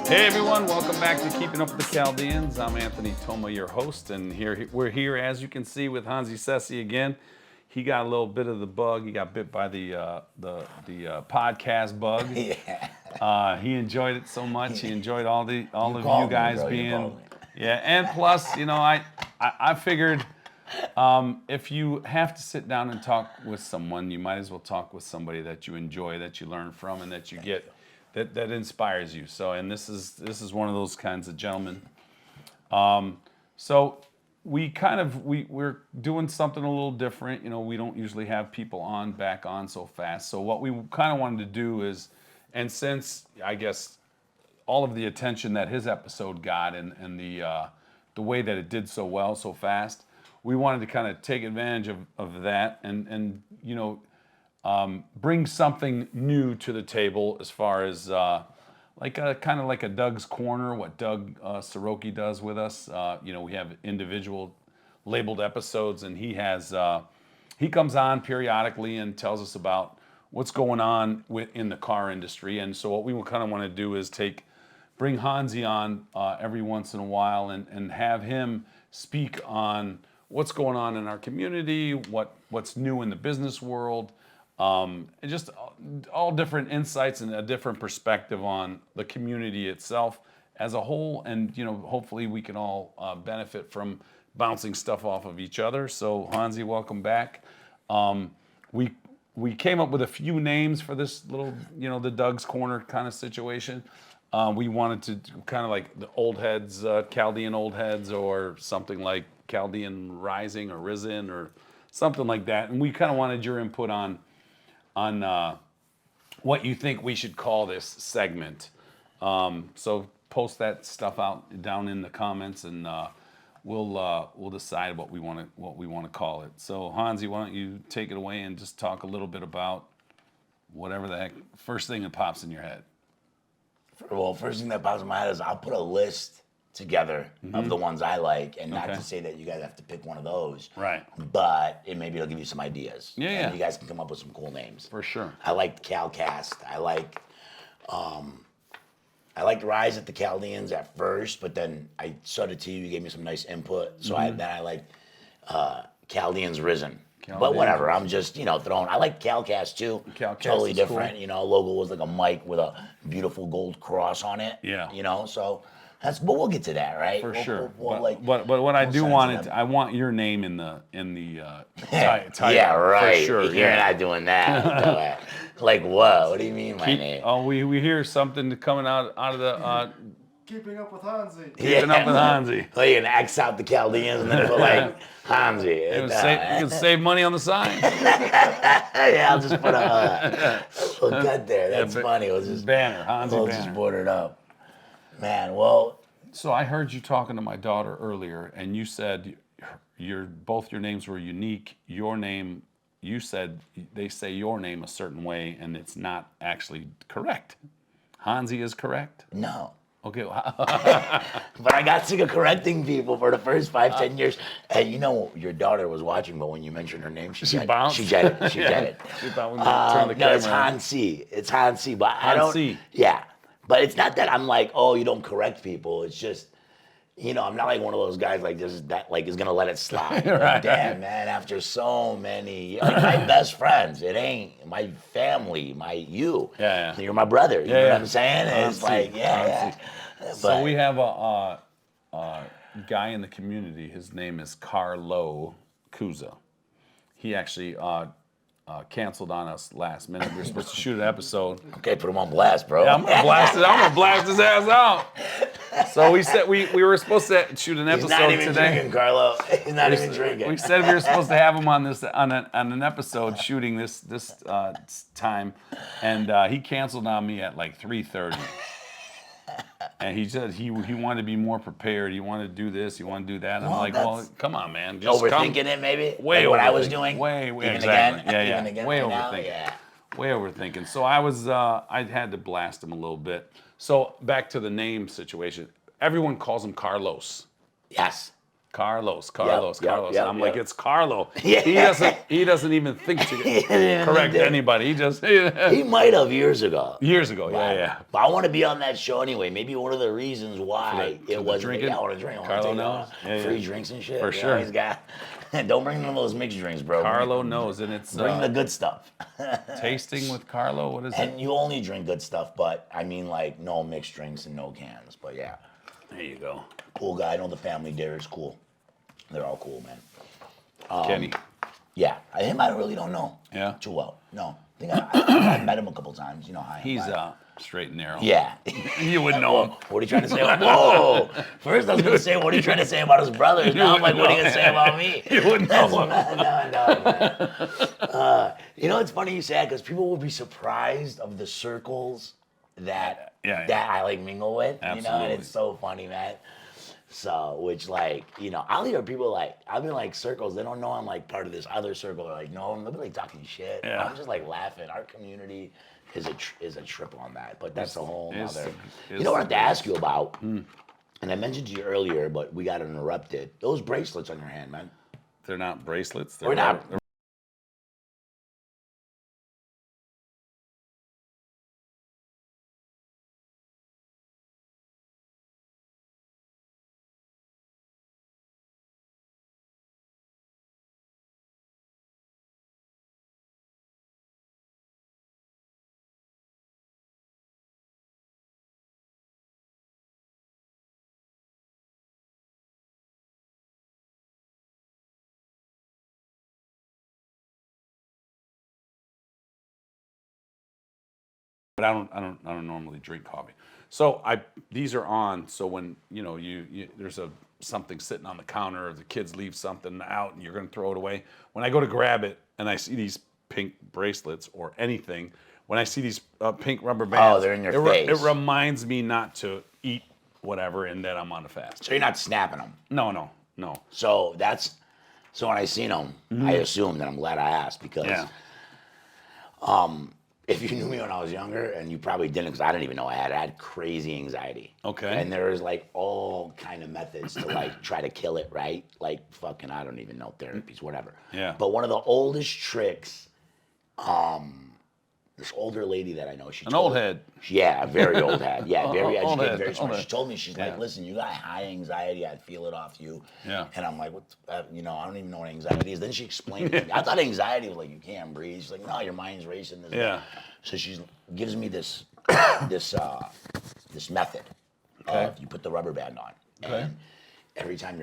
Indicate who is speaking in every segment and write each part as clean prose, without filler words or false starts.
Speaker 1: Hey everyone, welcome back to Keeping Up With The Chaldeans. I'm Anthony Toma, your host, and we're here, as you can see, with Hansee Sesi again. He got a little bit of the bug. He got bit by the podcast bug.
Speaker 2: Yeah.
Speaker 1: He enjoyed it so much. He enjoyed all of you guys being. Yeah, and plus, I figured if you have to sit down and talk with someone, you might as well talk with somebody that you enjoy, that you learn from, and that you get. That inspires you. So, and this is one of those kinds of gentlemen. So we're doing something a little different. We don't usually have people back on so fast. So what we kind of wanted to do is, and since I guess all of the attention that his episode got and the way that it did so well so fast, we wanted to kind of take advantage of that and bring something new to the table as far as kind of like a Doug's Corner, what Doug Soroki does with us. We have individual labeled episodes, and he comes on periodically and tells us about what's going on in the car industry. And so what we kind of want to do is bring Hansee on every once in a while and have him speak on what's going on in our community, what's new in the business world. And just all different insights and a different perspective on the community itself as a whole, and hopefully we can all benefit from bouncing stuff off of each other. So Hansee, welcome back. We came up with a few names for this little, the Doug's Corner kind of situation. We wanted to kind of like the old heads, Chaldean old heads, or something like Chaldean Rising or Risen or something like that. And we kind of wanted your input on what you think we should call this segment. So post that stuff out down in the comments, and we'll decide what we want to call it. So Hansee, why don't you take it away and just talk a little bit about whatever the heck first thing that pops in your head.
Speaker 2: Well, first thing that pops in my head is I'll put a list together of the ones I like, and not to say that you guys have to pick one of those.
Speaker 1: Right.
Speaker 2: But maybe it'll give you some ideas.
Speaker 1: Yeah,
Speaker 2: and
Speaker 1: yeah.
Speaker 2: you guys can come up with some cool names.
Speaker 1: For sure.
Speaker 2: I liked CalCast. I liked Rise at the Chaldeans at first, but then I saw it to you. You gave me some nice input. So I liked Chaldeans Risen. But whatever, I'm just, throwing. I like CalCast too.
Speaker 1: CalCast
Speaker 2: totally
Speaker 1: is
Speaker 2: different.
Speaker 1: cool.
Speaker 2: Logo was like a mic with a beautiful gold cross on it.
Speaker 1: Yeah.
Speaker 2: So but we'll get to that, right?
Speaker 1: For sure.
Speaker 2: We'll
Speaker 1: but what I do want I want your name in the title.
Speaker 2: Yeah, right.
Speaker 1: For sure.
Speaker 2: You're not doing that. Like what? What do you mean my name?
Speaker 1: Oh, we hear something coming out of the
Speaker 3: Keeping Up With Hansee.
Speaker 1: Keeping Up With Hansee.
Speaker 2: So you're gonna X out the Chaldeans and then put like Hansee.
Speaker 1: You can save money on the sign.
Speaker 2: Yeah, I'll just put a little cut there. That's funny. We'll just
Speaker 1: banner, Hansee
Speaker 2: we'll
Speaker 1: banner.
Speaker 2: just border it up. Man, well.
Speaker 1: So I heard you talking to my daughter earlier, and you said both your names were unique. Your name, you said they say your name a certain way, and it's not actually correct. Hansee is correct?
Speaker 2: No.
Speaker 1: Okay.
Speaker 2: But I got sick of correcting people for the first 5-10 years. And your daughter was watching, but when you mentioned her name, she
Speaker 1: bounced.
Speaker 2: She jetted. She jetted.
Speaker 1: She thought we turn the camera
Speaker 2: it's Hansee. It's Hansee, but I
Speaker 1: Hansee.
Speaker 2: don't. Yeah, but it's not that I'm like, oh, you don't correct people. It's just, I'm not like one of those guys like this that like is gonna let it slide.
Speaker 1: Right.
Speaker 2: Damn, man. After so many, like my best friends, it ain't my family, you.
Speaker 1: Yeah.
Speaker 2: You're my brother. You know what I'm saying?
Speaker 1: Hansee.
Speaker 2: It's like, yeah.
Speaker 1: So we have a guy in the community. His name is Carlo Cuza. He actually canceled on us last minute. We were supposed to shoot an episode.
Speaker 2: Okay, put him on blast, bro.
Speaker 1: Yeah, I'm gonna blast his ass out. So we said we were supposed to shoot an episode
Speaker 2: He's not even
Speaker 1: today.
Speaker 2: drinking, Carlo. He's not even drinking.
Speaker 1: We said we were supposed to have him on an episode shooting this time, and he canceled on me at like 3:30. And he said he wanted to be more prepared. He wanted to do this. He wanted to do that. And I'm like, well, come on, man. Just
Speaker 2: overthinking it, maybe?
Speaker 1: Way
Speaker 2: like what I was
Speaker 1: overthinking.
Speaker 2: doing?
Speaker 1: Way,
Speaker 2: Even
Speaker 1: exactly.
Speaker 2: Again?
Speaker 1: Yeah.
Speaker 2: Even again
Speaker 1: way
Speaker 2: right now?
Speaker 1: overthinking.
Speaker 2: Yeah.
Speaker 1: Way overthinking. So I had to blast him a little bit. So back to the name situation. Everyone calls him Carlos.
Speaker 2: Yes.
Speaker 1: Carlos.
Speaker 2: yep,
Speaker 1: And I'm like,
Speaker 2: yep.
Speaker 1: it's Carlo.
Speaker 2: Yeah.
Speaker 1: He doesn't even think to
Speaker 2: didn't
Speaker 1: correct
Speaker 2: think-
Speaker 1: anybody. He just
Speaker 2: He might have years ago.
Speaker 1: years ago. Yeah.
Speaker 2: But I want to be on that show anyway. Maybe one of the reasons why
Speaker 1: For
Speaker 2: it
Speaker 1: the
Speaker 2: was
Speaker 1: drinking?
Speaker 2: I want to drink. I
Speaker 1: Carlo
Speaker 2: want to
Speaker 1: knows. Yeah,
Speaker 2: free
Speaker 1: yeah.
Speaker 2: drinks and shit.
Speaker 1: For
Speaker 2: You know,
Speaker 1: sure.
Speaker 2: he's got. Don't bring none of those mixed drinks, bro.
Speaker 1: Carlo knows, and it's
Speaker 2: Bring the good stuff.
Speaker 1: tasting with Carlo. What is it?
Speaker 2: And you only drink good stuff, but I mean like no mixed drinks and no cans. But yeah,
Speaker 1: There you go,
Speaker 2: cool guy. I know the family there is cool. They're all cool, man.
Speaker 1: Kenny.
Speaker 2: Yeah, him I really don't know.
Speaker 1: Yeah?
Speaker 2: Too well. No, I think I met him a couple times. You know, hi.
Speaker 1: He's
Speaker 2: bye.
Speaker 1: straight and narrow.
Speaker 2: Yeah.
Speaker 1: You wouldn't know him.
Speaker 2: What are you trying to say? Whoa! First I was gonna say, what are you trying to say about his brothers? Now I'm like, what are you gonna say about me?
Speaker 1: You wouldn't know him.
Speaker 2: No. You know, it's funny you say that because people will be surprised of the circles that
Speaker 1: Yeah.
Speaker 2: that I like mingle with. You know, and
Speaker 1: Absolutely.
Speaker 2: it's so funny, man. So, which like, you know, I'll hear people like, I'll be like circles, they don't know I'm like part of this other circle. They're like, no, they'll be like talking shit.
Speaker 1: Yeah.
Speaker 2: I'm just like laughing. Our community is a trip on that, but that's a whole
Speaker 1: It's-
Speaker 2: other.
Speaker 1: it's
Speaker 2: You know what I have to
Speaker 1: the
Speaker 2: ask you about? And I mentioned to you earlier, but we got interrupted. Those bracelets on your hand, man.
Speaker 1: They're not bracelets.
Speaker 2: Or not.
Speaker 1: But I don't normally drink coffee. So these are on. So when you there's something sitting on the counter, or the kids leave something out, and you're going to throw it away. When I go to grab it, and I see these pink bracelets or anything, when I see these pink rubber bands,
Speaker 2: they're in your
Speaker 1: it
Speaker 2: face.
Speaker 1: reminds me not to eat whatever, and that I'm on a fast.
Speaker 2: So you're not snapping them.
Speaker 1: No.
Speaker 2: So when I seen them, I assumed, and I'm glad I asked because
Speaker 1: Yeah.
Speaker 2: if you knew me when I was younger, and you probably didn't, because I didn't even know I had crazy anxiety.
Speaker 1: Okay.
Speaker 2: And there's like all kind of methods to like try to kill it, right? Like fucking, I don't even know, therapies, whatever.
Speaker 1: Yeah.
Speaker 2: But one of the oldest tricks, this older lady that I know, she
Speaker 1: An
Speaker 2: told
Speaker 1: old
Speaker 2: me-
Speaker 1: head.
Speaker 2: Yeah, very old head. Yeah, very
Speaker 1: Old
Speaker 2: educated,
Speaker 1: head,
Speaker 2: very
Speaker 1: old
Speaker 2: smart.
Speaker 1: head.
Speaker 2: She told me, she's like,
Speaker 1: Yeah.
Speaker 2: listen, you got high anxiety. I'd feel it off you.
Speaker 1: Yeah.
Speaker 2: And I'm like, what? I don't even know what anxiety is. Then she explained it to me. I thought anxiety was like, you can't breathe. She's like, no, your mind's racing. This,
Speaker 1: Yeah.
Speaker 2: that. So she gives me this method.
Speaker 1: Okay.
Speaker 2: Of you put the rubber band on.
Speaker 1: Okay.
Speaker 2: And every time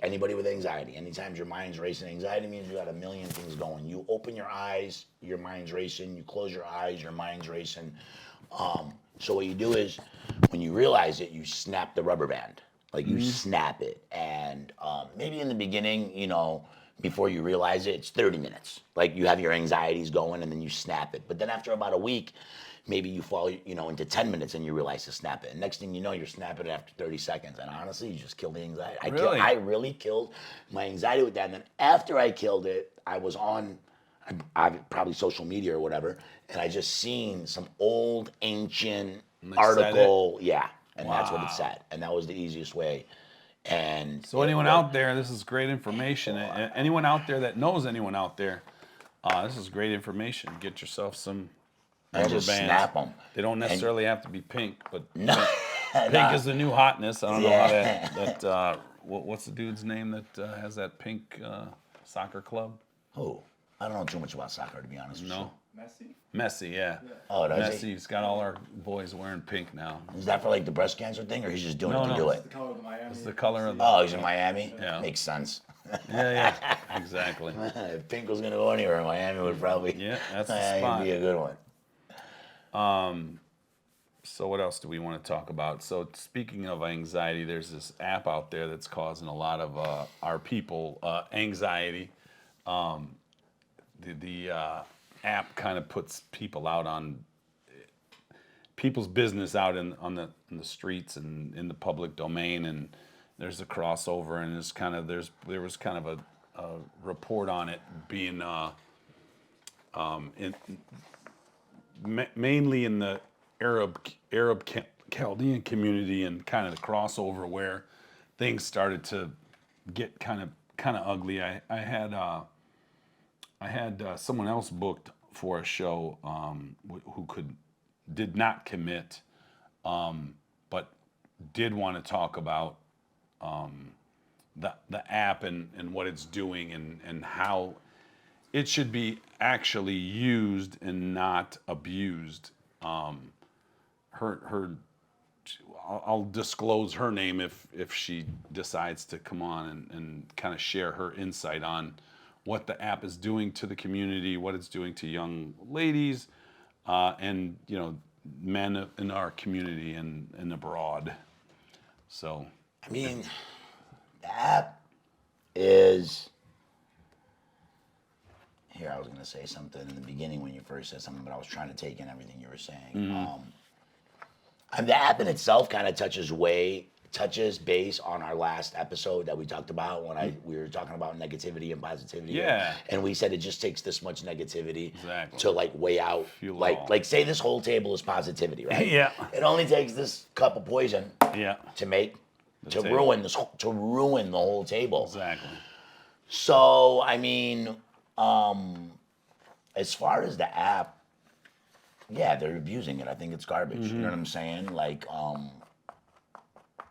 Speaker 2: anybody with anxiety, anytime your mind's racing, anxiety means you got a million things going. You open your eyes, your mind's racing. You close your eyes, your mind's racing. So what you do is, when you realize it, you snap the rubber band. Like you snap it. And maybe in the beginning, before you realize it, it's 30 minutes. Like you have your anxieties going and then you snap it. But then after about a week, maybe you fall, into 10 minutes and you realize to snap it. And next thing you know, you're snapping it after 30 seconds. And honestly, you just killed the anxiety. I really killed my anxiety with that. And then after I killed it, I was on probably social media or whatever, and I just seen some old ancient article. Yeah, and that's what it said. And that was the easiest way. And
Speaker 1: So anyone out there, this is great information. Anyone out there that knows anyone out there, this is great information. Get yourself some
Speaker 2: and
Speaker 1: rubber
Speaker 2: just
Speaker 1: bands.
Speaker 2: snap them.
Speaker 1: They don't necessarily have to be pink, but
Speaker 2: No.
Speaker 1: pink is the new hotness. I don't know
Speaker 2: Yeah.
Speaker 1: how that what's the dude's name that has that pink soccer club?
Speaker 2: Oh, I don't know too much about soccer, to be honest with you.
Speaker 1: No.
Speaker 3: Messi?
Speaker 1: Messi, yeah.
Speaker 2: Oh, does he?
Speaker 1: Messi's got all our boys wearing pink now.
Speaker 2: Is that for like the breast cancer thing, or he's just doing it to
Speaker 1: No.
Speaker 2: do
Speaker 3: The
Speaker 2: it?
Speaker 3: color of the Miami.
Speaker 1: It's the color of the
Speaker 2: Oh, he's in Miami?
Speaker 1: Yeah.
Speaker 2: Makes sense.
Speaker 1: yeah, exactly.
Speaker 2: If pink was going to go anywhere, Miami would probably
Speaker 1: Yeah, that's the
Speaker 2: Miami
Speaker 1: spot.
Speaker 2: would be a good one.
Speaker 1: So what else do we want to talk about? So speaking of anxiety, there's this app out there that's causing a lot of our people anxiety. The app kind of puts people out on people's business out in the streets and in the public domain, and there's a crossover, and there was kind of a report on it being mainly in the Arab Chaldean community, and kind of the crossover where things started to get kind of ugly. I had someone else booked for a show who did not commit, but did want to talk about the app and what it's doing and how it should be actually used and not abused. I'll disclose her name if she decides to come on and kind of share her insight on what the app is doing to the community, what it's doing to young ladies, and men in our community and abroad. So,
Speaker 2: I mean, the app is. Here, I was gonna say something in the beginning when you first said something, but I was trying to take in everything you were saying. And the app in itself kind of touches base on our last episode that we talked about when we were talking about negativity and positivity.
Speaker 1: Yeah.
Speaker 2: And we said it just takes this much negativity
Speaker 1: Exactly.
Speaker 2: to like weigh out,
Speaker 1: Fuel it
Speaker 2: like
Speaker 1: all.
Speaker 2: like say this whole table is positivity, right?
Speaker 1: Yeah.
Speaker 2: It only takes this cup of poison
Speaker 1: yeah,
Speaker 2: to
Speaker 1: table.
Speaker 2: ruin the whole table.
Speaker 1: exactly.
Speaker 2: So I mean, as far as the app, yeah, they're abusing it. I think it's garbage. You know what I'm saying? Like,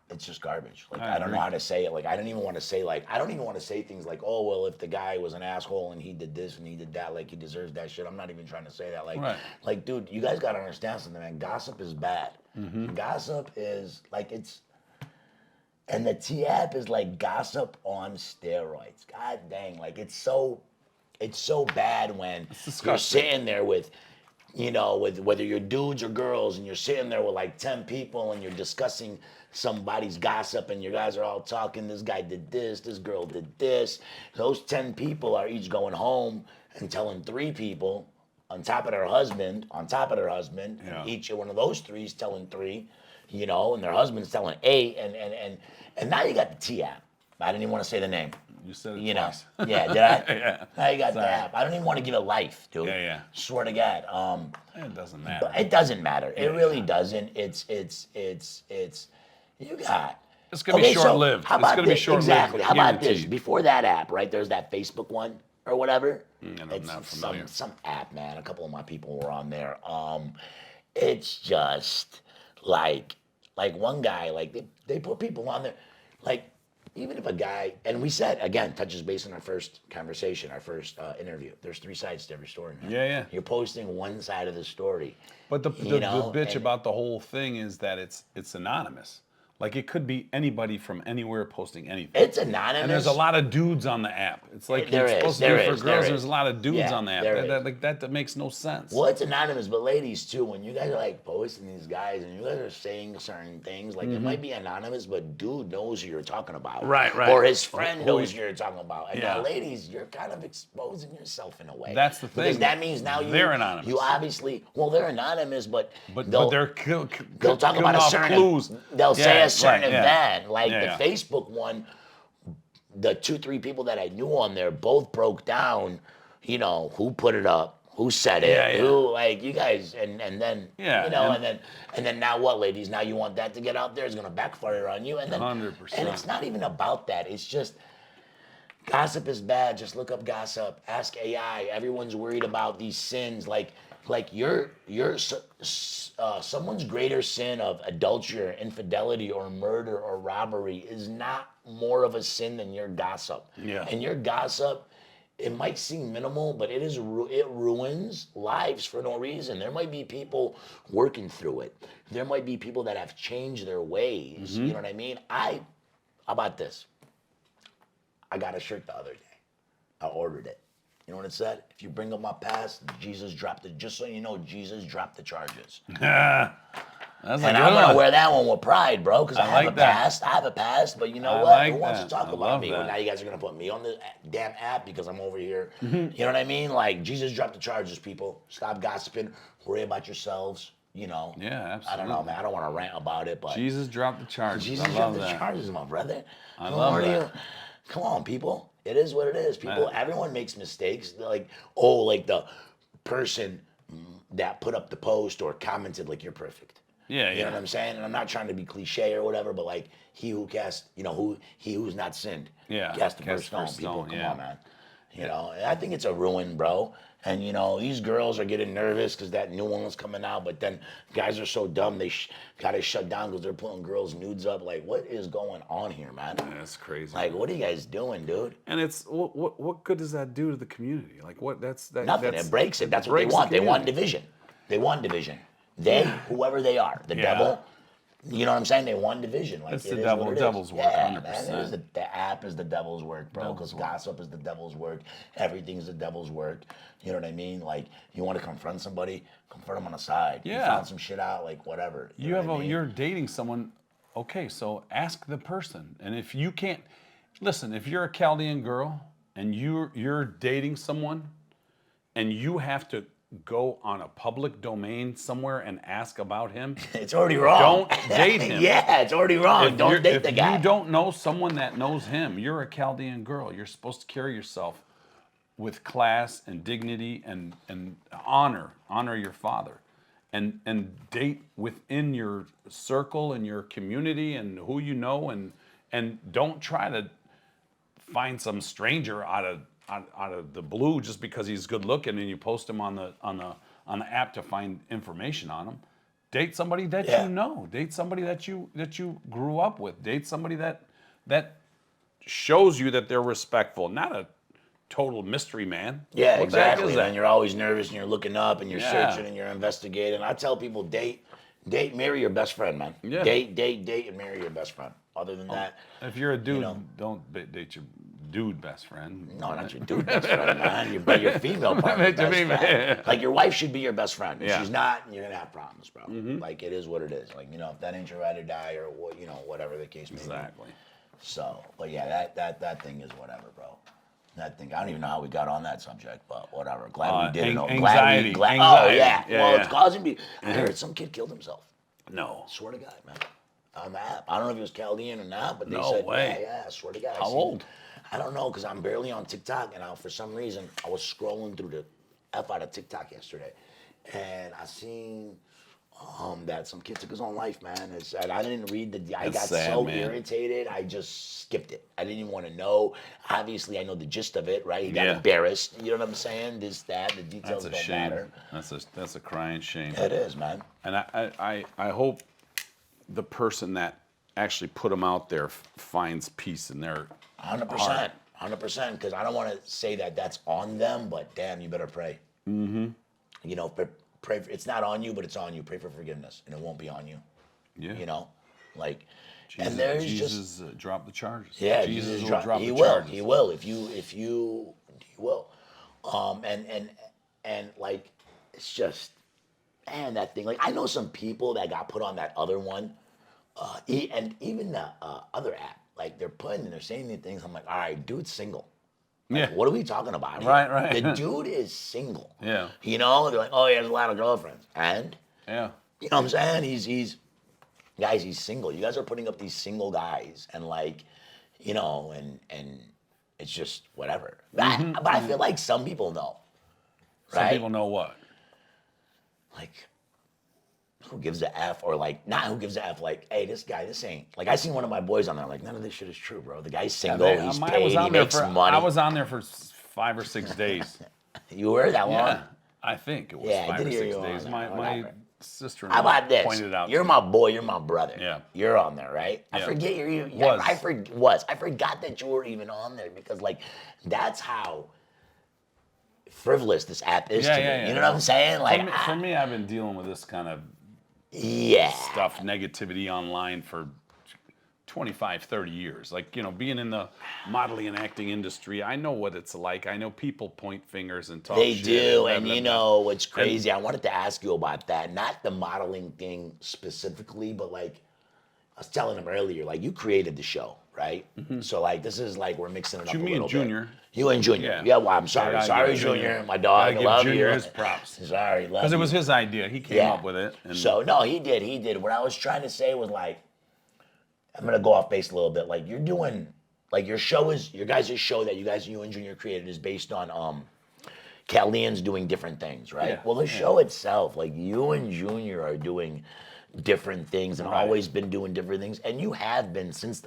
Speaker 2: it's just garbage. Like, I don't
Speaker 1: agree.
Speaker 2: know how to say it. Like, I don't even want to say things like, oh, well, if the guy was an asshole and he did this and he did that, like, he deserves that shit. I'm not even trying to say that. Like,
Speaker 1: Right.
Speaker 2: like, dude, you guys got to understand something, man. Gossip is bad. Gossip is, like, and the T-app is like gossip on steroids. God dang, like, it's so bad when you're
Speaker 1: disgusting.
Speaker 2: sitting there with whether you're dudes or girls, and you're sitting there with like 10 people and you're discussing somebody's gossip and you guys are all talking, this guy did this girl did this. Those 10 people are each going home and telling 3 people on top of their husband,
Speaker 1: Yeah.
Speaker 2: and each one of those 3 is telling 3, and their husband's telling 8, and now you got the T-app. I didn't even want to say the name.
Speaker 1: You said it twice.
Speaker 2: Yeah, did I?
Speaker 1: Yeah.
Speaker 2: Now you got the
Speaker 1: Sorry.
Speaker 2: app. I don't even want to give it life, dude.
Speaker 1: Yeah.
Speaker 2: Swear to God.
Speaker 1: It doesn't matter.
Speaker 2: But it doesn't matter. It really
Speaker 1: yeah.
Speaker 2: doesn't. It's you got.
Speaker 1: It's gonna be short-lived.
Speaker 2: How
Speaker 1: It's
Speaker 2: about
Speaker 1: gonna be
Speaker 2: this?
Speaker 1: short-lived,
Speaker 2: Exactly. How about this?
Speaker 1: guaranteed.
Speaker 2: Before that app, right? There's that Facebook one or whatever.
Speaker 1: I'm
Speaker 2: It's
Speaker 1: not familiar.
Speaker 2: some app, man. A couple of my people were on there. It's just like one guy, like they put people on there, like. Even if a guy, and we said, again, touches base on our first conversation, our first interview. There's 3 sides to every story, man.
Speaker 1: Yeah.
Speaker 2: You're posting one side of the story.
Speaker 1: But the bitch
Speaker 2: and-
Speaker 1: about the whole thing is that it's anonymous. Like, it could be anybody from anywhere posting anything.
Speaker 2: It's anonymous.
Speaker 1: And there's a lot of dudes on the app. It's like
Speaker 2: There
Speaker 1: it's
Speaker 2: is,
Speaker 1: supposed to
Speaker 2: there
Speaker 1: be for
Speaker 2: is, there
Speaker 1: girls.
Speaker 2: is.
Speaker 1: There's a lot of dudes
Speaker 2: Yeah,
Speaker 1: on the app.
Speaker 2: there
Speaker 1: That makes no sense.
Speaker 2: Well, it's anonymous, but ladies too, when you guys are like posting these guys and you guys are saying certain things, like it might be anonymous, but dude knows who you're talking about.
Speaker 1: Right.
Speaker 2: Or his friend
Speaker 1: Who
Speaker 2: knows
Speaker 1: he-
Speaker 2: who you're talking about. And
Speaker 1: Yeah.
Speaker 2: now, ladies, you're kind of exposing yourself in a way.
Speaker 1: That's the thing.
Speaker 2: Because that means now
Speaker 1: They're anonymous.
Speaker 2: You obviously, they're anonymous, but
Speaker 1: But
Speaker 2: they'll
Speaker 1: they're
Speaker 2: they'll talk about a
Speaker 1: off
Speaker 2: certain
Speaker 1: clues.
Speaker 2: they'll say
Speaker 1: Yeah,
Speaker 2: a certain
Speaker 1: right, yeah.
Speaker 2: event, like
Speaker 1: Yeah.
Speaker 2: the Facebook one. The 2-3 people that I knew on there both broke down, who put it up, who said it,
Speaker 1: Yeah.
Speaker 2: who, like, you guys, and then
Speaker 1: Yeah,
Speaker 2: and then now what, ladies? Now you want that to get out there? It's gonna backfire on you, and then
Speaker 1: 100%.
Speaker 2: and it's not even about that. It's just gossip is bad. Just look up gossip. Ask AI. Everyone's worried about these sins. Like someone's greater sin of adultery or infidelity or murder or robbery is not more of a sin than your gossip.
Speaker 1: Yeah.
Speaker 2: And your gossip, it might seem minimal, but it ruins lives for no reason. There might be people working through it. There might be people that have changed their ways. You know what I mean? How about this? I got a shirt the other day. I ordered it. You know what it said? If you bring up my past, Jesus dropped it. Just so you know, Jesus dropped the charges.
Speaker 1: That's a
Speaker 2: And
Speaker 1: good
Speaker 2: I'm gonna
Speaker 1: one.
Speaker 2: wear that one with pride, bro, because I have
Speaker 1: like
Speaker 2: a
Speaker 1: that.
Speaker 2: past. I have a past, but you know
Speaker 1: I
Speaker 2: what?
Speaker 1: like
Speaker 2: Who wants to
Speaker 1: that.
Speaker 2: talk
Speaker 1: I
Speaker 2: about
Speaker 1: love
Speaker 2: me?
Speaker 1: that.
Speaker 2: Well, now you guys are gonna put me on the damn app because I'm over here.
Speaker 1: Mm-hmm.
Speaker 2: You know what I mean? Like, Jesus dropped the charges, people. Stop gossiping. Worry about yourselves.
Speaker 1: Yeah, absolutely.
Speaker 2: I don't know, man. I don't want to rant about it, but
Speaker 1: Jesus dropped the charges.
Speaker 2: Jesus
Speaker 1: I
Speaker 2: dropped
Speaker 1: love
Speaker 2: the
Speaker 1: that.
Speaker 2: charges, my brother.
Speaker 1: I
Speaker 2: Who
Speaker 1: love
Speaker 2: are
Speaker 1: that.
Speaker 2: you? Come on, people. It is what it is, people.
Speaker 1: Man.
Speaker 2: Everyone makes mistakes. Like the person that put up the post or commented, like, you're perfect.
Speaker 1: Yeah,
Speaker 2: You
Speaker 1: yeah.
Speaker 2: know what I'm saying? And I'm not trying to be cliche or whatever, but like he who cast, he who's not sinned.
Speaker 1: Yeah,
Speaker 2: Cast the
Speaker 1: cast
Speaker 2: first
Speaker 1: the
Speaker 2: stone.
Speaker 1: first
Speaker 2: People,
Speaker 1: stone,
Speaker 2: come
Speaker 1: yeah.
Speaker 2: on, man. You know, and I think it's a ruin, bro. And these girls are getting nervous because that new one's coming out. But then guys are so dumb they got it shut down because they're putting girls' nudes up. Like, what is going on here, man?
Speaker 1: That's crazy.
Speaker 2: Like, what are you guys doing, dude?
Speaker 1: And it's what good does that do to the community? Like what?
Speaker 2: Nothing.
Speaker 1: That's,
Speaker 2: it breaks it. That's what they
Speaker 1: breaks the
Speaker 2: want. They want
Speaker 1: community.
Speaker 2: division. They want division. They, whoever they are, the
Speaker 1: Yeah.
Speaker 2: devil. You know what I'm saying? They want division. Like
Speaker 1: It's
Speaker 2: it
Speaker 1: the
Speaker 2: is
Speaker 1: devil-
Speaker 2: what it is.
Speaker 1: devil's work,
Speaker 2: Yeah,
Speaker 1: 100%.
Speaker 2: man. It is the app is the devil's work, bro.
Speaker 1: Devil's
Speaker 2: Because
Speaker 1: work.
Speaker 2: gossip is the devil's work. Everything's the devil's work. You know what I mean? Like you want to confront somebody, confront them on the side. You
Speaker 1: Yeah.
Speaker 2: found some shit out, like whatever. You know what I mean?
Speaker 1: You're dating someone. Okay, so ask the person, and if you can't listen, if you're a Chaldean girl and you're dating someone, and you have to go on a public domain somewhere and ask about him,
Speaker 2: It's already wrong.
Speaker 1: don't date him.
Speaker 2: Yeah, it's already wrong. Don't date the guy.
Speaker 1: If you don't know someone that knows him, you're a Chaldean girl. You're supposed to carry yourself with class and dignity and honor your father, and date within your circle and your community and who you know, and don't try to find some stranger out of the blue just because he's good looking and you post him on the app to find information on him. Date somebody that
Speaker 2: Yeah.
Speaker 1: you know. Date somebody that you grew up with. Date somebody that shows you that they're respectful, not a total mystery man.
Speaker 2: Yeah,
Speaker 1: What the heck
Speaker 2: exactly.
Speaker 1: is that?
Speaker 2: And you're always nervous and you're looking up and you're
Speaker 1: Yeah.
Speaker 2: searching and you're investigating. I tell people date, marry your best friend, man.
Speaker 1: Yeah.
Speaker 2: Date, and marry your best friend. Other than that,
Speaker 1: If you're a dude,
Speaker 2: know.
Speaker 1: don't date your dude best friend.
Speaker 2: no, not your dude best friend, man. Your female partner
Speaker 1: Your
Speaker 2: best
Speaker 1: female-
Speaker 2: friend. Like your wife should be your best friend. If
Speaker 1: Yeah.
Speaker 2: she's not, you're gonna have problems, bro. Like it is what it is. Like if that ain't your ride or die or what, whatever the case may be.
Speaker 1: Exactly.
Speaker 2: So, but yeah, that thing is whatever, bro. That thing, I don't even know how we got on that subject, but whatever. Glad we did it.
Speaker 1: Anxiety.
Speaker 2: Oh
Speaker 1: Anxiety.
Speaker 2: yeah.
Speaker 1: Yeah,
Speaker 2: Well,
Speaker 1: yeah.
Speaker 2: it's causing me. I heard some kid killed himself.
Speaker 1: No.
Speaker 2: Swear to God, man. On the app. I don't know if he was Chaldean or not, but they
Speaker 1: No
Speaker 2: said,
Speaker 1: way.
Speaker 2: yeah, swear to God.
Speaker 1: How old?
Speaker 2: I don't know, because I'm barely on TikTok, and for some reason, I was scrolling through the F out of TikTok yesterday, and I seen that some kid took his own life, man. And I didn't read I
Speaker 1: That's
Speaker 2: got
Speaker 1: sad,
Speaker 2: so
Speaker 1: man.
Speaker 2: irritated, I just skipped it. I didn't even want to know. Obviously, I know the gist of it, right? He got
Speaker 1: Yeah.
Speaker 2: embarrassed. You know what I'm saying? This, that, the details
Speaker 1: That's a
Speaker 2: don't
Speaker 1: shame.
Speaker 2: matter.
Speaker 1: That's a crying shame.
Speaker 2: It is, man.
Speaker 1: And I hope the person that actually put him out there finds peace in their
Speaker 2: 100%. 100%, because I don't want to say that that's on them, but damn, you better pray. Mm-hmm. Pray. It's not on you, but it's on you. Pray for forgiveness, and it won't be on you.
Speaker 1: Yeah.
Speaker 2: Like,
Speaker 1: Jesus,
Speaker 2: and there's
Speaker 1: Jesus
Speaker 2: just
Speaker 1: drop the charges.
Speaker 2: yeah,
Speaker 1: Jesus will
Speaker 2: drop.
Speaker 1: drop
Speaker 2: He
Speaker 1: the
Speaker 2: will.
Speaker 1: charges.
Speaker 2: He will. If you, he will. And like, it's just, man, that thing. Like, I know some people that got put on that other one, and even the other app. Like, they're saying these things. I'm like, all right, dude's single. Like,
Speaker 1: Yeah.
Speaker 2: what are we talking about here?
Speaker 1: Right.
Speaker 2: The dude is single.
Speaker 1: Yeah.
Speaker 2: They're like, oh, he has a lot of girlfriends. And,
Speaker 1: Yeah.
Speaker 2: you know what I'm saying? Guys, he's single. You guys are putting up these single guys and like, and it's just whatever. But I feel like some people know.
Speaker 1: Some
Speaker 2: Right?
Speaker 1: people know what.
Speaker 2: Like, who gives a F, or like, not who gives a F, like, hey, this ain't. Like, I seen one of my boys on there, like, none of this shit is true, bro. The guy's single, he's paid, he makes money.
Speaker 1: I was on there for 5 or 6 days.
Speaker 2: You were that long?
Speaker 1: Yeah, I think it was
Speaker 2: Yeah, I
Speaker 1: 5
Speaker 2: did
Speaker 1: or
Speaker 2: hear
Speaker 1: 6
Speaker 2: you on
Speaker 1: days.
Speaker 2: there,
Speaker 1: My
Speaker 2: whatever.
Speaker 1: sister-in-law
Speaker 2: How about this?
Speaker 1: pointed it out.
Speaker 2: You're
Speaker 1: to
Speaker 2: my
Speaker 1: me.
Speaker 2: boy, you're my brother.
Speaker 1: Yeah.
Speaker 2: You're on there, right? I
Speaker 1: Yeah.
Speaker 2: forget you're
Speaker 1: Was.
Speaker 2: I forgot that you were even on there, because like that's how frivolous this app is to me.
Speaker 1: Yeah.
Speaker 2: You know what I'm saying? Like
Speaker 1: For me, I've been dealing with this kind of
Speaker 2: yeah.
Speaker 1: stuff, negativity online for 25, 30 years. Like, being in the modeling and acting industry, I know what it's like. I know people point fingers and talk
Speaker 2: They
Speaker 1: shit.
Speaker 2: do,
Speaker 1: blah,
Speaker 2: and
Speaker 1: blah,
Speaker 2: you
Speaker 1: blah.
Speaker 2: know what's crazy? I wanted to ask you about that. Not the modeling thing specifically, but like I was telling him earlier, like you created the show, right? So like this is like we're mixing it up
Speaker 1: You
Speaker 2: a
Speaker 1: mean
Speaker 2: little
Speaker 1: Junior.
Speaker 2: bit. You and Junior.
Speaker 1: Yeah.
Speaker 2: Yeah, well, I'm sorry.
Speaker 1: Gotta
Speaker 2: Sorry,
Speaker 1: give
Speaker 2: Junior. My dog. I
Speaker 1: Gotta
Speaker 2: love
Speaker 1: give
Speaker 2: you.
Speaker 1: Junior his props.
Speaker 2: Sorry, love
Speaker 1: Because it
Speaker 2: you.
Speaker 1: was his idea. He came
Speaker 2: Yeah.
Speaker 1: up with it. And
Speaker 2: So no, he did. What I was trying to say was like, I'm gonna go off base a little bit. Like you're doing, like your guys' show that you and Junior created is based on Chaldeans doing different things, right?
Speaker 1: Yeah,
Speaker 2: Well, the show itself, like you and Junior are doing different things and always been doing different things. And you have been since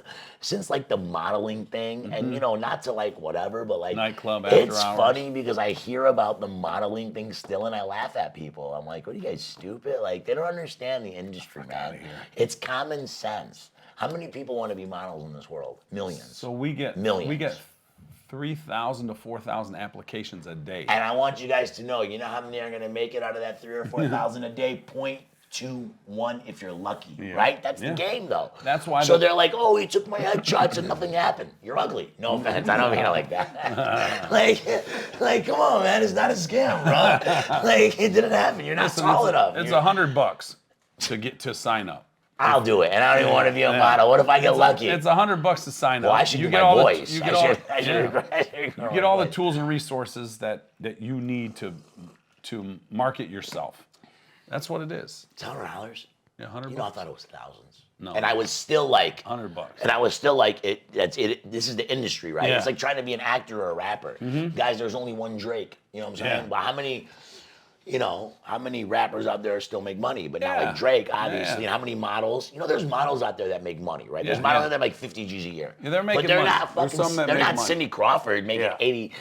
Speaker 2: like the modeling thing. And, you know, not to like whatever, but like
Speaker 1: Nightclub after
Speaker 2: it's
Speaker 1: hours.
Speaker 2: funny because I hear about the modeling thing still and I laugh at people. I'm like, what are you guys, stupid? Like, they don't understand the industry, man. It's common sense. How many people want to be models in this world? Millions.
Speaker 1: So we get
Speaker 2: Millions.
Speaker 1: We get 3,000 to 4,000 applications a day.
Speaker 2: And I want you guys to know, you know how many are going to make it out of that 3,000 or 4,000 a day? 0.21 if you're lucky, right? That's the game, though.
Speaker 1: That's why.
Speaker 2: So they're like, oh, he took my headshots and nothing happened. You're ugly. No offense, I don't mean it like that. like, come on, man, it's not a scam, bro. Like, it didn't happen. You're not tall enough.
Speaker 1: It's $100 to get to sign up.
Speaker 2: I'll do it, and I don't even want to be a model. What if I get lucky?
Speaker 1: It's $100 to sign up.
Speaker 2: Well, I should
Speaker 1: you
Speaker 2: do
Speaker 1: get
Speaker 2: my
Speaker 1: all
Speaker 2: voice.
Speaker 1: The, you get all,
Speaker 2: you
Speaker 1: get all the tools and resources that you need to market yourself. That's what it is.
Speaker 2: It's $100.
Speaker 1: Yeah, $100.
Speaker 2: You know, I thought it was thousands.
Speaker 1: No.
Speaker 2: And I was still like
Speaker 1: $100.
Speaker 2: And I was still like, that's it. This is the industry, right?
Speaker 1: Yeah.
Speaker 2: It's like trying to be an actor or a rapper. Guys, there's only one Drake. You know what I'm saying?
Speaker 1: Yeah.
Speaker 2: But how many rappers out there still make money? But not like Drake, obviously. And how many models? You know, there's models out there that make money, right? There's models that make 50 G's a year.
Speaker 1: Yeah, they're making
Speaker 2: but they're
Speaker 1: money.
Speaker 2: not
Speaker 1: There's
Speaker 2: fucking.
Speaker 1: some that
Speaker 2: They're
Speaker 1: make
Speaker 2: not
Speaker 1: money.
Speaker 2: Cindy Crawford making 80,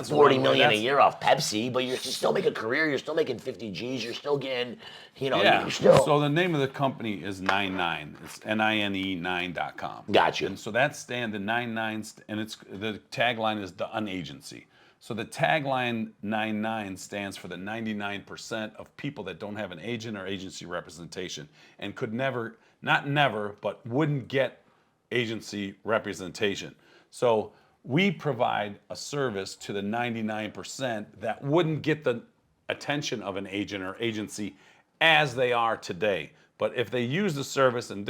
Speaker 2: 40 million a year off Pepsi. But you still make a career. You're still making 50 G's. You're still getting, you're still.
Speaker 1: So the name of the company is 99. It's NINE9.com.
Speaker 2: Gotcha.
Speaker 1: And so that the 99, and the tagline is the unagency. So the tagline 99 stands for the 99% of people that don't have an agent or agency representation and could never, not never, but wouldn't get agency representation. So we provide a service to the 99% that wouldn't get the attention of an agent or agency as they are today. But if they use the service and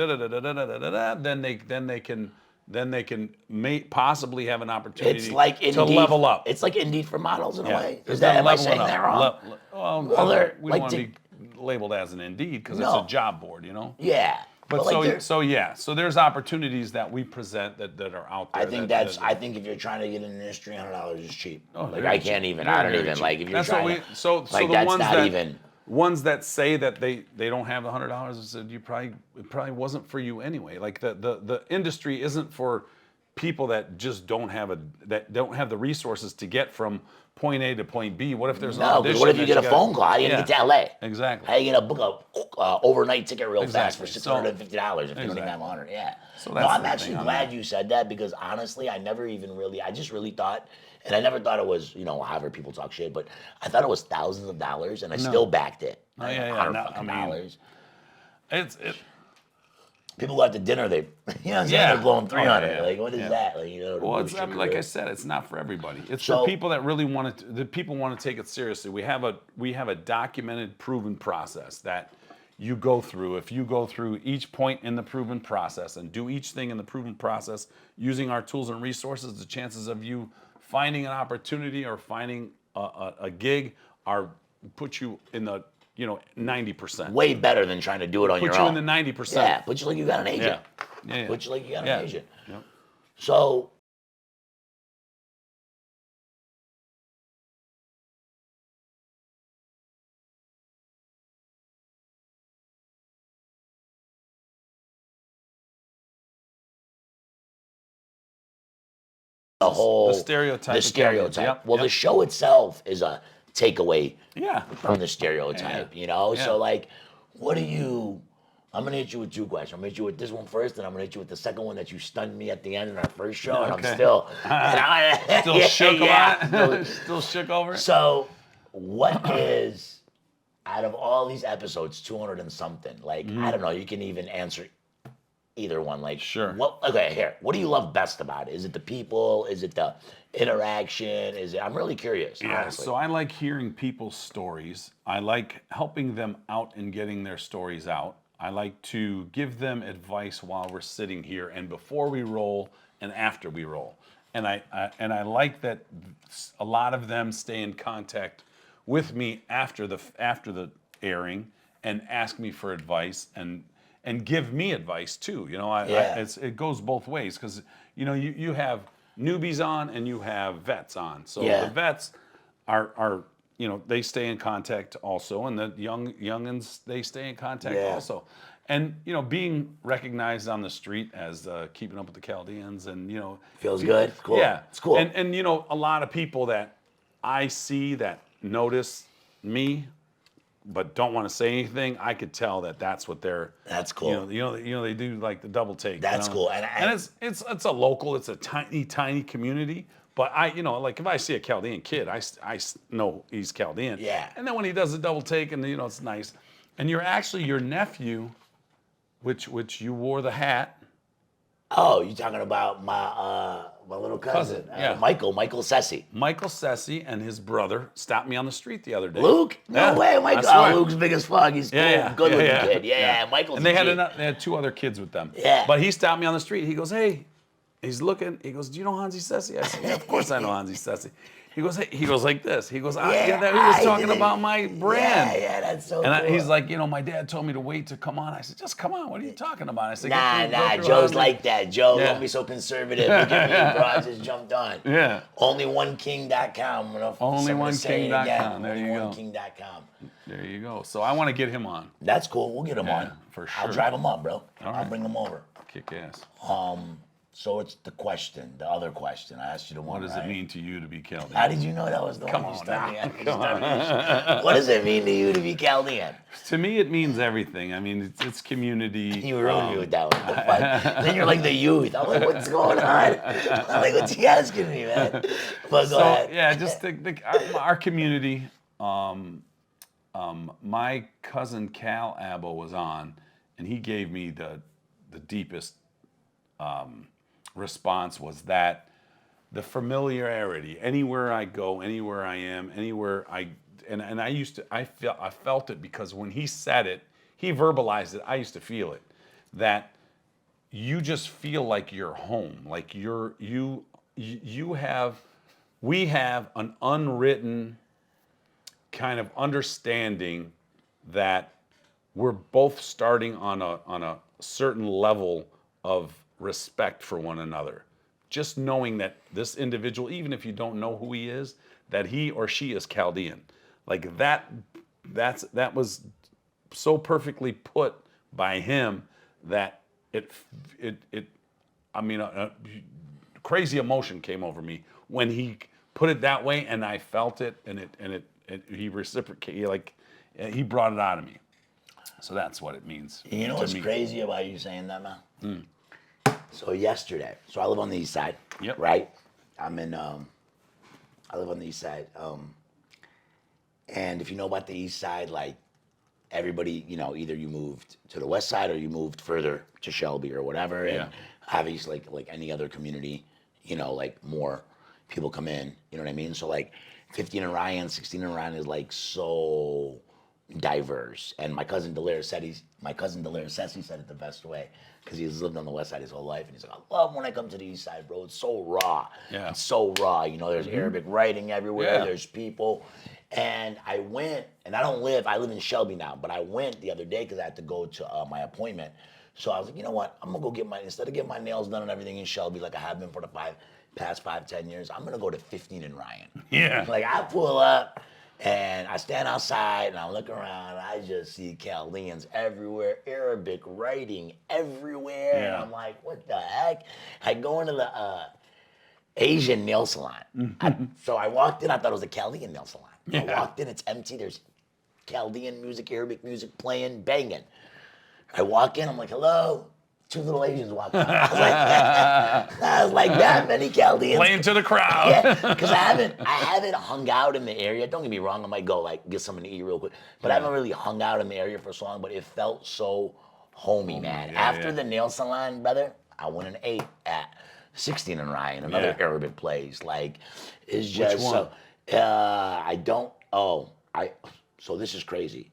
Speaker 1: then they can possibly have an opportunity
Speaker 2: It's like
Speaker 1: to
Speaker 2: Indeed,
Speaker 1: level up.
Speaker 2: It's like Indeed for models in a way.
Speaker 1: It's
Speaker 2: Am I
Speaker 1: leveling
Speaker 2: saying
Speaker 1: up.
Speaker 2: that wrong?
Speaker 1: Well, we
Speaker 2: like
Speaker 1: don't want to be labeled as an Indeed because it's
Speaker 2: No.
Speaker 1: a job board,
Speaker 2: Yeah.
Speaker 1: But
Speaker 2: like
Speaker 1: so there's opportunities that we present that are out there.
Speaker 2: I think if you're trying to get in the industry, $100 is cheap.
Speaker 1: Oh,
Speaker 2: like
Speaker 1: very
Speaker 2: I can't
Speaker 1: cheap.
Speaker 2: even.
Speaker 1: Very,
Speaker 2: I don't
Speaker 1: very
Speaker 2: even
Speaker 1: cheap.
Speaker 2: like if you're
Speaker 1: That's
Speaker 2: trying.
Speaker 1: what we. So
Speaker 2: like
Speaker 1: the
Speaker 2: that's
Speaker 1: ones
Speaker 2: not
Speaker 1: that
Speaker 2: even.
Speaker 1: ones that say that they don't have the $100 said it probably wasn't for you anyway. Like the industry isn't for people that just don't have the resources to get from point A to point B. What if there's an
Speaker 2: No,
Speaker 1: audition?
Speaker 2: because what if you
Speaker 1: that
Speaker 2: get a phone call? How you gonna get to LA?
Speaker 1: Exactly.
Speaker 2: How you gonna book a overnight ticket real fast for
Speaker 1: Exactly.
Speaker 2: $650 if you don't even have 100? Yeah.
Speaker 1: So
Speaker 2: No,
Speaker 1: that's
Speaker 2: I'm
Speaker 1: the
Speaker 2: actually
Speaker 1: thing on
Speaker 2: glad
Speaker 1: that.
Speaker 2: you said that because honestly, I just really thought, and I never thought it was, however people talk shit, but I thought it was thousands of dollars, and I still backed it.
Speaker 1: Oh, yeah.
Speaker 2: $100.
Speaker 1: It's
Speaker 2: People go out to dinner, they, they're blowing 300.
Speaker 1: yeah.
Speaker 2: Like, what is that? Like,
Speaker 1: Well,
Speaker 2: boost your
Speaker 1: like I
Speaker 2: career.
Speaker 1: said, it's not for everybody. It's
Speaker 2: So-
Speaker 1: for people that really want to. The people want to take it seriously. We have a documented, proven process that you go through. If you go through each point in the proven process and do each thing in the proven process using our tools and resources, the chances of you finding an opportunity or finding a gig put you in the 90%.
Speaker 2: Way better than trying to do it on your
Speaker 1: Put you
Speaker 2: own.
Speaker 1: in the 90%.
Speaker 2: Yeah, put you like you got an agent.
Speaker 1: Yeah.
Speaker 2: Put you like you got
Speaker 1: Yeah.
Speaker 2: an agent.
Speaker 1: Yep.
Speaker 2: So
Speaker 1: The stereotype.
Speaker 2: The
Speaker 1: of
Speaker 2: stereotype.
Speaker 1: Chaldeans. Yep,
Speaker 2: Well, the
Speaker 1: yep.
Speaker 2: show itself is a takeaway
Speaker 1: Yeah.
Speaker 2: from the stereotype,
Speaker 1: Yeah.
Speaker 2: So like, what do you? I'm gonna hit you with two questions. I'm gonna hit you with this one first, and I'm gonna hit you with the second one that you stunned me at the end in our first show, and
Speaker 1: Okay.
Speaker 2: I'm still
Speaker 1: Still shook
Speaker 2: yeah.
Speaker 1: about it? Still shook over it?
Speaker 2: So, what is out of all these episodes, 200 and something? Like, I don't know. You can even answer either one. Like,
Speaker 1: Sure.
Speaker 2: Okay, here. What do you love best about it? Is it the people? Is it the interaction? I'm really curious.
Speaker 1: Yeah,
Speaker 2: honestly.
Speaker 1: so I like hearing people's stories. I like helping them out and getting their stories out. I like to give them advice while we're sitting here and before we roll and after we roll. And I like that a lot of them stay in contact with me after the airing and ask me for advice and give me advice too. It goes both ways because you have newbies on and you have vets on. So
Speaker 2: Yeah.
Speaker 1: the vets are they stay in contact also, and the youngins, they stay in contact
Speaker 2: Yeah.
Speaker 1: also. And, being recognized on the street as keeping up with the Chaldeans and,
Speaker 2: Feels good. It's cool.
Speaker 1: yeah.
Speaker 2: It's cool.
Speaker 1: And, a lot of people that I see that notice me, but don't want to say anything, I could tell that that's what they're.
Speaker 2: That's cool.
Speaker 1: They do like the double take.
Speaker 2: That's cool.
Speaker 1: And it's a local, it's a tiny community. But like if I see a Chaldean kid, I know he's Chaldean.
Speaker 2: Yeah.
Speaker 1: And then when he does the double take, and it's nice. And you're actually your nephew, which you wore the hat.
Speaker 2: Oh, you talking about my little cousin,
Speaker 1: yeah.
Speaker 2: Michael Sesi.
Speaker 1: Michael Sesi and his brother stopped me on the street the other day.
Speaker 2: Luke? No
Speaker 1: Yeah,
Speaker 2: way,
Speaker 1: I
Speaker 2: Michael.
Speaker 1: swear.
Speaker 2: Oh, Luke's big as fuck. He's cool. Good looking kid. Yeah, Michael's
Speaker 1: And they
Speaker 2: a
Speaker 1: had
Speaker 2: G.
Speaker 1: they had 2 other kids with them.
Speaker 2: Yeah.
Speaker 1: But he stopped me on the street. He goes, hey, he's looking. He goes, do you know Hansee Sesi? I said, yeah, of course I know Hansee Sesi. He goes, hey, he goes like this. He goes, he was talking about my brand.
Speaker 2: Yeah, that's so
Speaker 1: And
Speaker 2: cool.
Speaker 1: he's like, my dad told me to wait to come on. I said, just come on. What are you talking about? I said,
Speaker 2: Nah, Joe's like that. Joe, don't be so conservative. Look at me, bro. I just jumped on.
Speaker 1: Yeah.
Speaker 2: Onlyoneking.com.
Speaker 1: Onlyoneking.com. There you go.
Speaker 2: Onlyoneking.com.
Speaker 1: There you go. So I want to get him on.
Speaker 2: That's cool. We'll get him
Speaker 1: Yeah,
Speaker 2: on.
Speaker 1: for
Speaker 2: I'll
Speaker 1: sure.
Speaker 2: drive him up, bro.
Speaker 1: All
Speaker 2: I'll
Speaker 1: right.
Speaker 2: bring him over.
Speaker 1: Kick ass.
Speaker 2: So it's the other question. I asked you the one.
Speaker 1: What does it mean to you to be Chaldean?
Speaker 2: How did you know that was the
Speaker 1: Come
Speaker 2: one you
Speaker 1: on
Speaker 2: started?
Speaker 1: now.
Speaker 2: What does it mean to you to be Chaldean?
Speaker 1: To me, it means everything. I mean, it's community.
Speaker 2: You ruined me with that one. The fuck? Then you're like the youth. I'm like, what's going on? I'm like, what's he asking me, man? But go ahead.
Speaker 1: Yeah, just our community. My cousin Cal Abbo was on, and he gave me the deepest response was that the familiarity. Anywhere I go, anywhere I am, I felt it because when he said it, he verbalized it. I used to feel it, that you just feel like you're home, like we have an unwritten kind of understanding that we're both starting on a certain level of respect for one another. Just knowing that this individual, even if you don't know who he is, that he or she is Chaldean. Like that was so perfectly put by him that crazy emotion came over me when he put it that way, and I felt it, and he reciprocated, like he brought it out of me. So that's what it means.
Speaker 2: You know what's crazy about you saying that, man? So yesterday, I live on the east side,
Speaker 1: Yep.
Speaker 2: right? I live on the east side. And if you know about the east side, like everybody, either you moved to the west side or you moved further to Shelby or whatever. And obviously, like any other community, like more people come in, you know what I mean? So like 15 and Ryan, 16 and Ryan is like so diverse. And my cousin Delaire Sesi said it the best way, because he's lived on the west side his whole life, and he's like, I love when I come to the east side, bro. It's so raw.
Speaker 1: Yeah.
Speaker 2: It's so raw. There's Arabic writing everywhere.
Speaker 1: Yeah.
Speaker 2: There's people. And I went, and I live in Shelby now, but I went the other day because I had to go to my appointment. So I was like, you know what? I'm going to go instead of getting my nails done and everything in Shelby like I have been for the past 5-10 years, I'm going to go to 15 and Ryan.
Speaker 1: Yeah.
Speaker 2: Like I pull up, and I stand outside and I look around, and I just see Chaldeans everywhere, Arabic writing everywhere.
Speaker 1: Yeah.
Speaker 2: And I'm like, what the heck? I go into the Asian nail salon. So I walked in, I thought it was a Chaldean nail salon. I walked in, it's empty. There's Chaldean music, Arabic music playing, banging. I walk in, I'm like, hello. 2 little Asians walk out. I was like, that many Chaldeans.
Speaker 1: Playing to the crowd.
Speaker 2: Yeah, because I haven't hung out in the area. Don't get me wrong, I might go like get something to eat real quick, but I haven't really hung out in the area for so long. But it felt so homey, man. After the nail salon, brother, I went and ate at 16 and Ryan, another Arabic place. Like, it's just
Speaker 1: Which one?
Speaker 2: So this is crazy.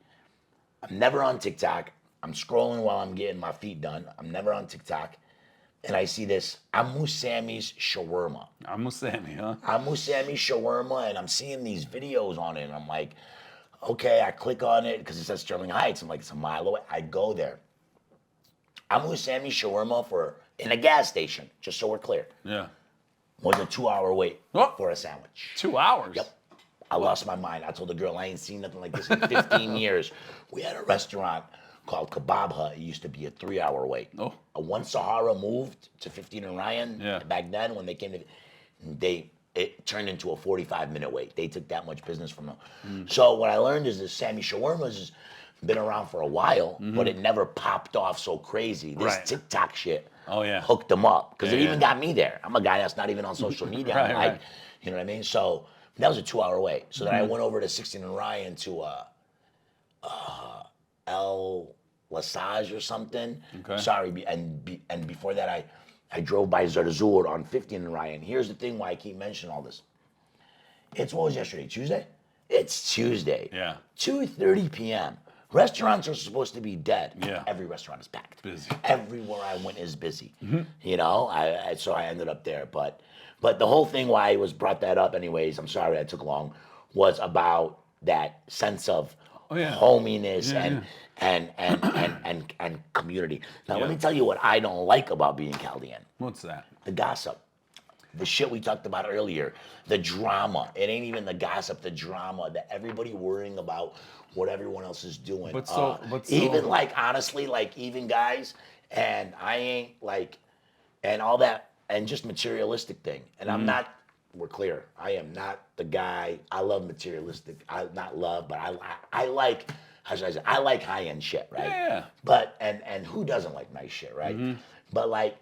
Speaker 2: I'm never on TikTok. I'm scrolling while I'm getting my feet done. I'm never on TikTok. And I see this Amu Sammy's shawarma.
Speaker 1: Amu Sammy, huh?
Speaker 2: Amu Sammy's shawarma, and I'm seeing these videos on it, and I'm like, okay, I click on it because it says Sterling Heights. I'm like, it's a mile away. I go there. Amu Sammy's shawarma in a gas station, just so we're clear,
Speaker 1: Yeah.
Speaker 2: was a 2-hour wait
Speaker 1: Oh.
Speaker 2: for a sandwich.
Speaker 1: 2 hours.
Speaker 2: Yep. I lost my mind. I told the girl I ain't seen nothing like this in 15 years. We had a restaurant called Kebab Hut. It used to be a 3-hour wait.
Speaker 1: Oh.
Speaker 2: Once Sahara moved to 15 and Ryan,
Speaker 1: Yeah.
Speaker 2: back then when they came to, it turned into a 45-minute wait. They took that much business from them. So what I learned is that Sammy Shawarma's has been around for a while, but it never popped off so crazy. This
Speaker 1: Right.
Speaker 2: TikTok shit hooked them up because it even got me there. I'm a guy that's not even on social media. I'm like, you know what I mean? So that was a 2-hour wait. So then I went over to 16 and Ryan to El Lesage or something.
Speaker 1: Okay.
Speaker 2: Sorry, and before that I drove by Zarzur on 15 and Ryan. Here's the thing why I keep mentioning all this. What was yesterday? Tuesday? It's Tuesday.
Speaker 1: Yeah.
Speaker 2: 2:30 p.m. Restaurants are supposed to be dead.
Speaker 1: Yeah.
Speaker 2: Every restaurant is packed.
Speaker 1: Busy.
Speaker 2: Everywhere I went is busy. You know, so I ended up there. But the whole thing why I brought that up anyways, I'm sorry I took long, was about that sense of hominess and community. Now let me tell you what I don't like about being Chaldean.
Speaker 1: What's that?
Speaker 2: The gossip. The shit we talked about earlier, the drama. It ain't even the gossip, the drama, that everybody worrying about what everyone else is doing.
Speaker 1: But so
Speaker 2: even like honestly, like even guys, and I ain't like, and all that, and just materialistic thing. And I'm not. We're clear. I am not the guy. I love materialistic. Not love, but I like. How should I say? I like high end shit, right?
Speaker 1: Yeah.
Speaker 2: But and who doesn't like nice shit, right? But like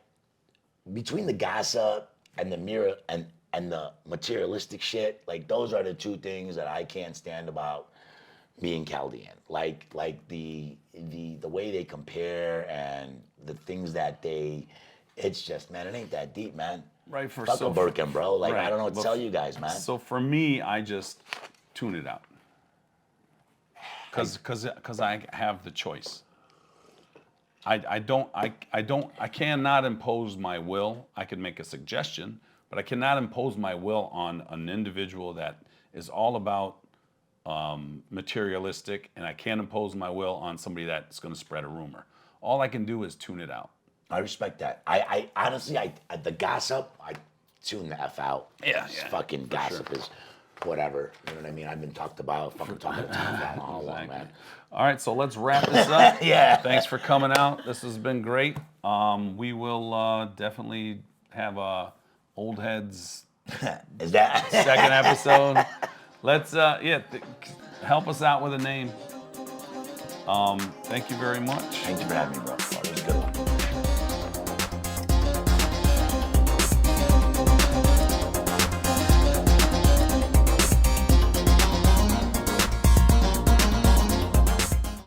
Speaker 2: between the gossip and the mirror and the materialistic shit, like those are the two things that I can't stand about being Chaldean. Like the way they compare and the things that it's just, man, it ain't that deep, man.
Speaker 1: Right.
Speaker 2: Fuck a Birkin, bro. Like
Speaker 1: right.
Speaker 2: I don't know what to tell you guys, man.
Speaker 1: So for me, I just tune it out. Cause I have the choice. I cannot impose my will. I can make a suggestion, but I cannot impose my will on an individual that is all about materialistic, and I can't impose my will on somebody that's going to spread a rumor. All I can do is tune it out.
Speaker 2: I respect that. I honestly, the gossip, I tune the F out.
Speaker 1: Yeah,
Speaker 2: This
Speaker 1: yeah,
Speaker 2: fucking gossip is whatever. You know what I mean? I've been talked about, fucking talking to Tom for how long, man.
Speaker 1: All right, so let's wrap this up.
Speaker 2: Yeah.
Speaker 1: Thanks for coming out. This has been great. We will definitely have Old Heads
Speaker 2: Is that
Speaker 1: second episode. Let's help us out with a name. Thank you very much.
Speaker 2: Thank you for having me, bro.